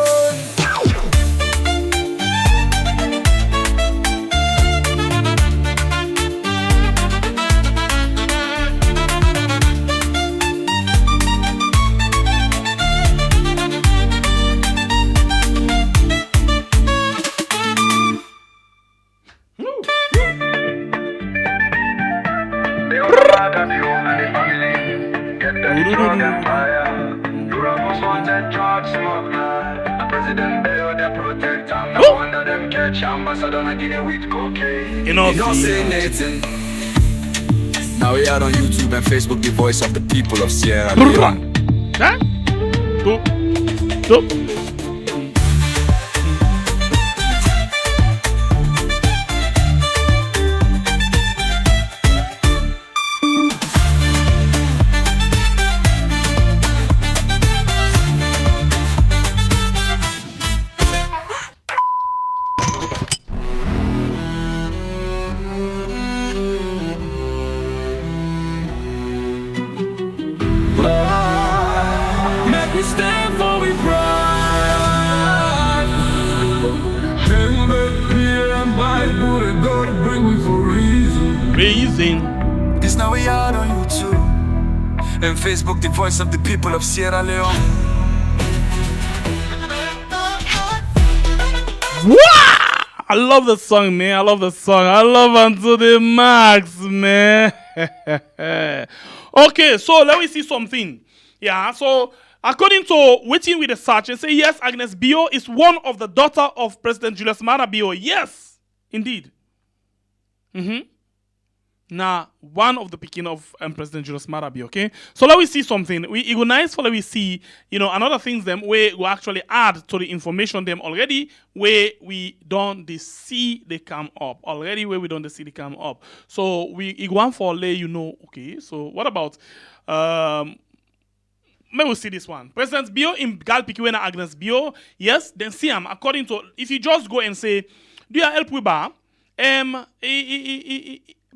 Now we are on YouTube and Facebook, the voice of the people of Sierra Leone. This now we are on YouTube and Facebook, the voice of the people of Sierra Leone. Wow! I love the song, man. I love the song. I love Unto the Max, man. Okay, so let me see something. Yeah, so according to waiting with the search, and say yes, Agnes Bio is one of the daughter of President Julius Maada Bio. Yes, indeed. Now, one of the picking of President Julius Marabi, okay? So let we see something. It go nice for let we see, another things them where we actually add to the information them already where we don't they see they come up. Already where we don't they see they come up. So it go on for let you know, okay? So what about maybe we'll see this one. President Bio in Gal Pikiwena Agnes Bio, yes, then see him according to if you just go and say, do you help with bar?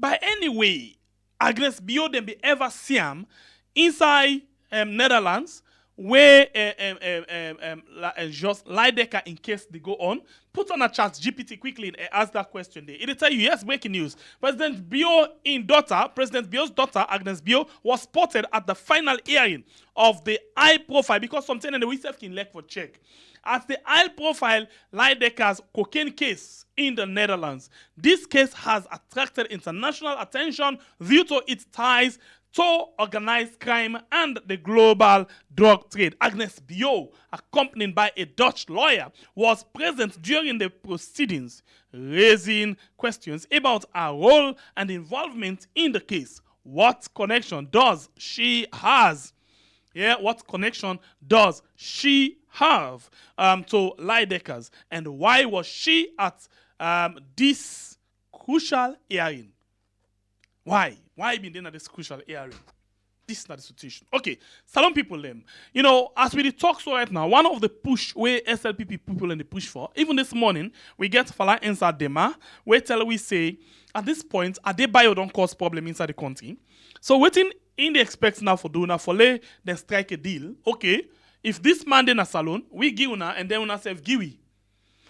By any way, Agnes Bio then be ever see him inside Netherlands where just Leijdekkers in case they go on. Put on a chat GPT quickly and ask that question there. It'll tell you, yes, breaking news. President Bio's daughter, Agnes Bio, was spotted at the final hearing of the high profile, because something in the research can lack for check. At the high profile Leijdekkers cocaine case in the Netherlands. This case has attracted international attention due to its ties to organized crime and the global drug trade. Agnes Bio, accompanied by a Dutch lawyer, was present during the proceedings, raising questions about her role and involvement in the case. What connection does she has? Yeah, what connection does she have to Leijdekkers? And why was she at this crucial hearing? Why? Why been there at this crucial hearing? This is not the situation. Okay, salon people them. As we talk so right now, one of the push where SLPP people in the push for, even this morning, we get Fala inside Dema, where tell we say, at this point, Adebayo don't cause problem inside the country. So waiting in the expect now for doing for lay, then strike a deal. Okay, if this man then a salon, we give una and then una self give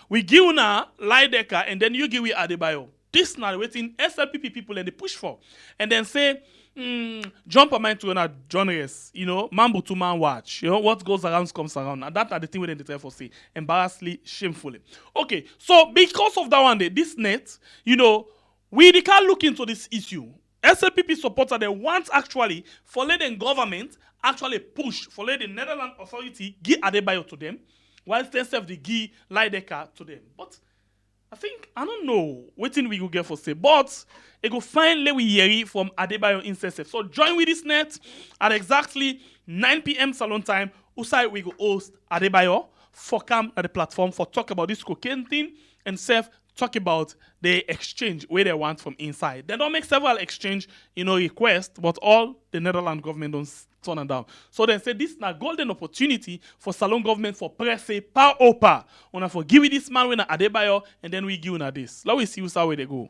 we give una Leijdekkers and then you give we Adebayo. This now waiting SLPP people and they push for. And then say, jump a mind to another journalist, man to man watch. What goes around comes around. And that's the thing we then try for say. Embarrassingly, shamefully. Okay, so because of that one day, this net, we can't look into this issue. SLPP supporter they want actually for let the government actually push for let the Netherlands authority give Adebayo to them, while instead they give Leijdekkers to them. But I don't know what thing we will get for say, but it go finally we hear it from Adebayo incessant. So join with this net at exactly 9 p.m. salon time. Usai we go host Adebayo for come at the platform for talk about this cocaine thing and talk about the exchange where they want from inside. They don't make several exchange, requests, but all the Netherlands government don't turn them down. So they say this is a golden opportunity for Salon government for press par opa. Una for give this man when Adebayo and then we give una this. Let we see how where they go.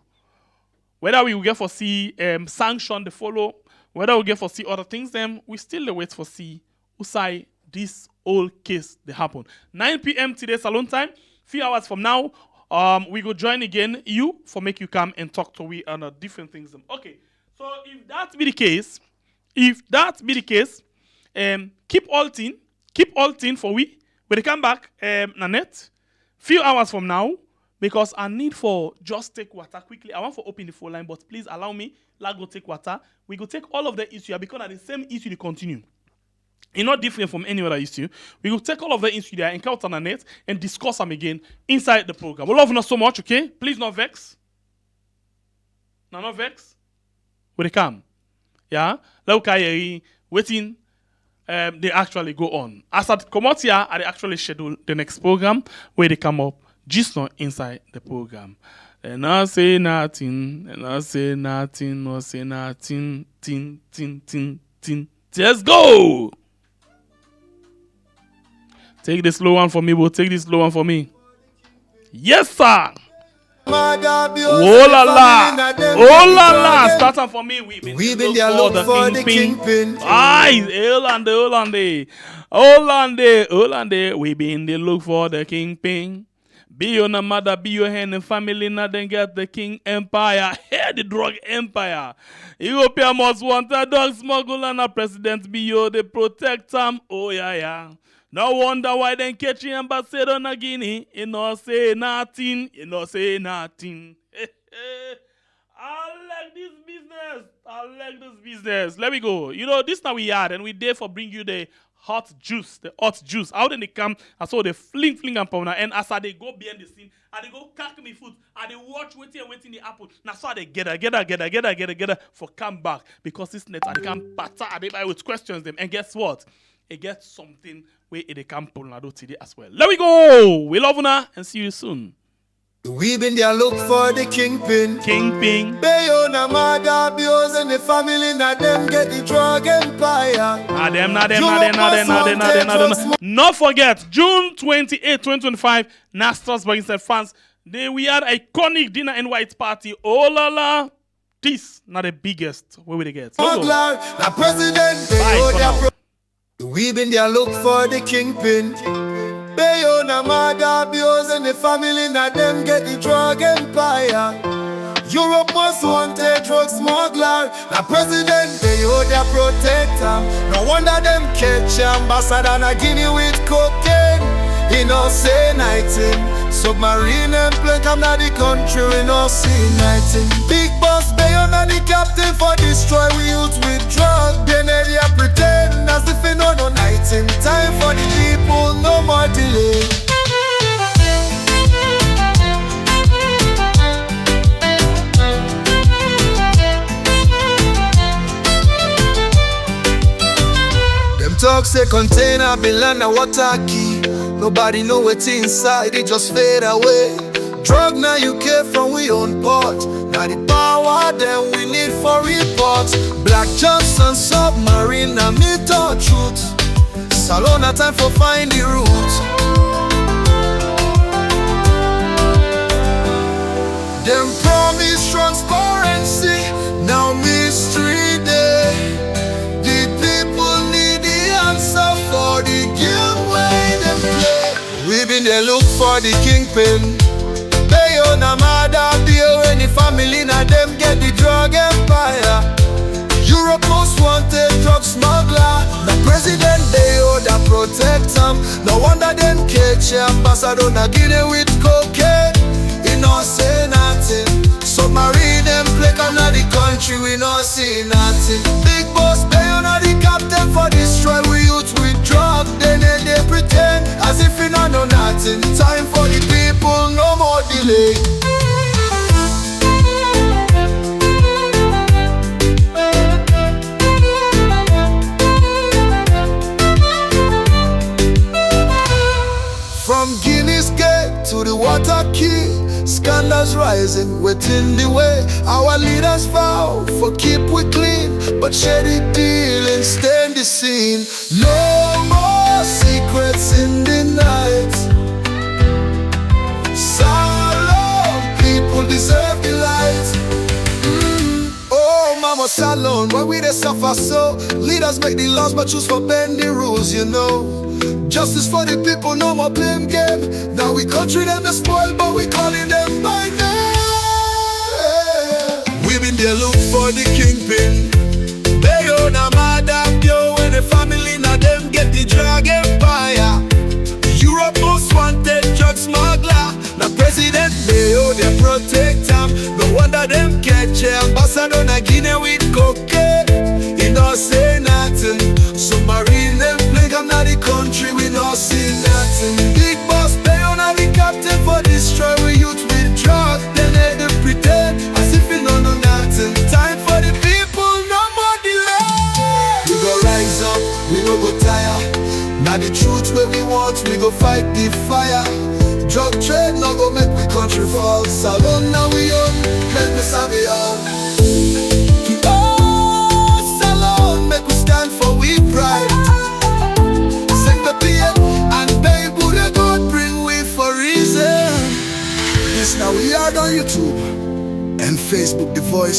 Whether we will get for see sanction the follow, whether we get for see other things, them we still wait for see usai this whole case they happen. 9 p.m. today Salon time. Few hours from now. We go join again you for make you come and talk to we on different things. Okay, so if that be the case, keep all thing for we. When they come back, Nanette, few hours from now, because I need for just take water quickly. I want for open the phone line, but please allow me. Like go take water. We go take all of the issue because at the same issue they continue. It's not different from any other issue. We will take all of the issue there, encounter on the net, and discuss them again inside the program. We love you so much, okay? Please not vex. No, not vex. When they come. Yeah? Waiting. They actually go on. As I come out here, I actually schedule the next program where they come up just not inside the program. And I say nothing, tin. Let's go! Take this slow one for me, bro. Take this slow one for me. Yes, sir. Oh la la. Oh la la. Start on for me. We been there look for the kingpin. Aye, Hollande. We been there look for the kingpin. Be your mother, be your hand and family, now then get the king empire. Here the drug empire. European most wanted dog smuggler and a president be your the protect them. Oh yeah. No wonder why they catch the ambassador in Guinea. You know say nothing. I like this business. Let me go. This now we are and we there for bring you the hot juice, the hot juice. How then they come, I saw they fling and pound. And as they go behind the scene, and they go cack me foot, and they watch waiting the apple. Now so they gather for come back. Because this net, and they come batter, and they buy with questions them. And guess what? It gets something where they can pull Nado today as well. Let we go. We love you now, and see you soon. We been there look for the kingpin. Bio na mother bios and the family na them get the drug empire. Not forget, June 28, 2025, Strasbourg said fans. We had iconic dinner in White Party. Oh la la. This not the biggest. Where will they get? Na president. We been there look for the kingpin. Bio na mother bios and the family na them get the drug empire. Europe most wanted drug smuggler. Na president Bio their protector. No wonder them catch ambassador na Guinea with cocaine. He no say nothing. Submarine and plane come na the country we no see nothing. Big boss Bio na the captain for destroy we youth with drug. Then they pretend as if they know no nothing. Time for the people, no more delay. Them talk say container be land and water key. Nobody know what's inside, it just fade away. Drug now you care from we own pot. Now the power then we need for report. Black Johnson submarine na myth or truth. Salona time for find the root. Them promise transparency, now mystery day. The people need the answer for the game way them play. We been there look for the kingpin. Bio na mother Bio and the family na them get the drug empire. Europe most wanted drug smuggler. The president Bio that protect them. No wonder them catch ambassador na Guinea with cocaine. He no say nothing. Submarine them play come na the country we no see nothing. Big boss Bio na the captain for destroy we youth with drug. Then they pretend as if we no know nothing. Time for the people, no more delay. From Guinea's gate to the water key, scandals rising within the way. Our leaders vow for keep we clean, but shady dealing stain the scene. No more secrets in the night. Salon, people deserve the light. Oh, mama salon, why we they suffer so? Leaders make the laws but choose for bend the rules, you know. Justice for the people, no more blame game. Now we country them the spoil, but we calling them by name. We been there look for the kingpin. They own a mother Bio and the family, now them get the drug empire. Europe most wanted drug smuggler. Now president Bio they protect them. No wonder them catch ambassador na Guinea with cocaine. He don't say nothing. Submarine them play come na the country we no see nothing. Big boss Bio na the captain for destroy we youth with drugs. Then they pretend as if we no know nothing. Time for the people, no more delay. We go rise up, we no go tire. Now the truth where we want, we go fight the fire. Drug trade no go make we country fall. Salon now we own, make me sabi all. Oh, Salon make we stand for we pride. Sing the beer and babe who the God bring we for reason. This now we are on YouTube and Facebook The Voice.